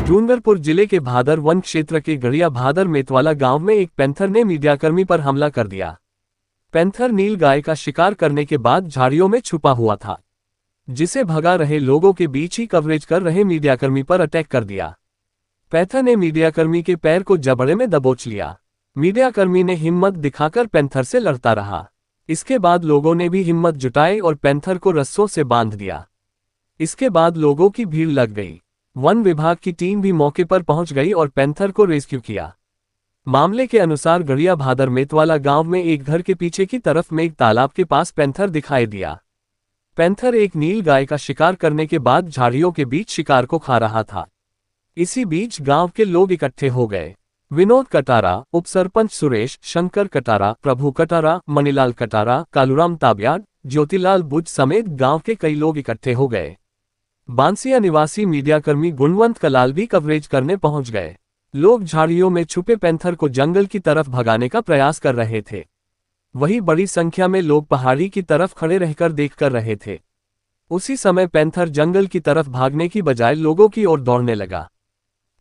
डूंगरपुर जिले के भादर वन क्षेत्र के गड़िया भादर मेतवाला गांव में एक पैंथर ने मीडियाकर्मी पर हमला कर दिया। पैंथर नील गाय का शिकार करने के बाद झाड़ियों में छुपा हुआ था, जिसे भगा रहे लोगों के बीच ही कवरेज कर रहे मीडियाकर्मी पर अटैक कर दिया। पैंथर ने मीडियाकर्मी के पैर को जबड़े में दबोच लिया। मीडियाकर्मी ने हिम्मत दिखाकर पैंथर से लड़ता रहा। इसके बाद लोगों ने भी हिम्मत जुटाई और पैंथर को रस्सों से बांध दिया। इसके बाद लोगों की भीड़ लग गई। वन विभाग की टीम भी मौके पर पहुंच गई और पैंथर को रेस्क्यू किया। मामले के अनुसार गड़िया भादर मेतवाला गांव में एक घर के पीछे की तरफ में एक तालाब के पास पैंथर दिखाई दिया। पैंथर एक नील गाय का शिकार करने के बाद झाड़ियों के बीच शिकार को खा रहा था। इसी बीच गांव के लोग इकट्ठे हो गए। विनोद कटारा, उप सरपंच सुरेश, शंकर कटारा, प्रभु कटारा, मणिलाल कटारा, कालूराम ताबियाड, ज्योतिलाल बुज समेत गांव के कई लोग इकट्ठे हो गए। बांसिया निवासी मीडियाकर्मी गुणवंत कलाल भी कवरेज करने पहुंच गए। लोग झाड़ियों में छुपे पैंथर को जंगल की तरफ भगाने का प्रयास कर रहे थे। वहीं बड़ी संख्या में लोग पहाड़ी की तरफ खड़े रहकर देख कर रहे थे। उसी समय पैंथर जंगल की तरफ भागने की बजाय लोगों की ओर दौड़ने लगा।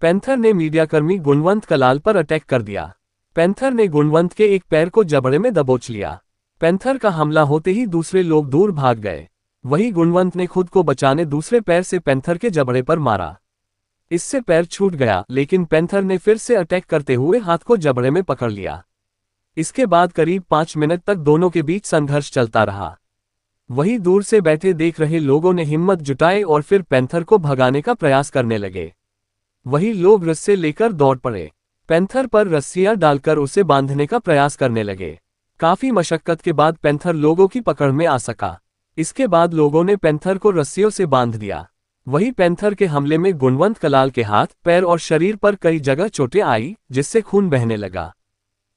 पैंथर ने मीडियाकर्मी गुणवंत कलाल पर अटैक कर दिया। पैंथर ने गुणवंत के एक पैर को जबड़े में दबोच लिया। पैंथर का हमला होते ही दूसरे लोग दूर भाग गए। वहीं गुणवंत ने खुद को बचाने दूसरे पैर से पैंथर के जबड़े पर मारा। इससे पैर छूट गया, लेकिन पैंथर ने फिर से अटैक करते हुए हाथ को जबड़े में पकड़ लिया। इसके बाद करीब 5 मिनट तक दोनों के बीच संघर्ष चलता रहा। वहीं दूर से बैठे देख रहे लोगों ने हिम्मत जुटाई और फिर पैंथर को भगाने का प्रयास करने लगे। वहीं लोग रस्से लेकर दौड़ पड़े। पैंथर पर रस्सियां डालकर उसे बांधने का प्रयास करने लगे। काफी मशक्कत के बाद पैंथर लोगों की पकड़ में आ सका। इसके बाद लोगों ने पैंथर को रस्सियों से बांध दिया। वहीं पैंथर के हमले में गुणवंत कलाल के हाथ, पैर और शरीर पर कई जगह चोटें आई, जिससे खून बहने लगा।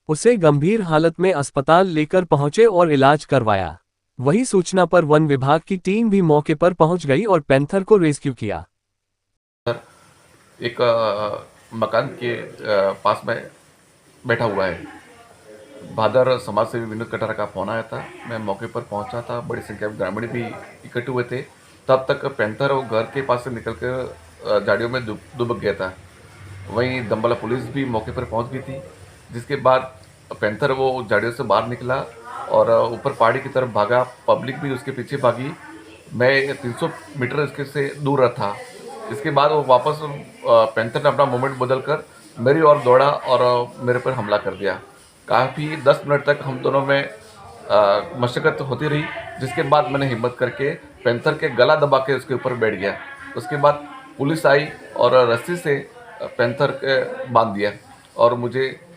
उसे गंभीर हालत में अस्पताल लेकर पहुंचे और इलाज करवाया। वहीं सूचना पर वन विभाग की टीम भी मौके पर पहुंच गई और पैंथर को रेस्क्यू किया। एक मकान के पास में बैठा हुआ है। भादर समाज सेवी विनोद कटारा का फोन आया था। मैं मौके पर पहुंचा था। बड़ी संख्या में ग्रामीण भी इकट्ठे हुए थे। तब तक पैंथर वो घर के पास से निकलकर झाड़ियों में दुबक गया था। वहीं दमबला पुलिस भी मौके पर पहुंच गई थी, जिसके बाद पैंथर वो झाड़ियों से बाहर निकला और ऊपर पहाड़ी की तरफ भागा। पब्लिक भी उसके पीछे भागी। मैं 300 मीटर इसके से दूर था। इसके बाद वो वापस पैंथर ने अपना मूवमेंट बदलकर मेरी ओर दौड़ा और मेरे पर हमला कर दिया। काफ़ी 10 मिनट तक हम दोनों में मशक्कत होती रही, जिसके बाद मैंने हिम्मत करके पैंथर के गला दबा के उसके ऊपर बैठ गया। उसके बाद पुलिस आई और रस्सी से पैंथर के बांध दिया और मुझे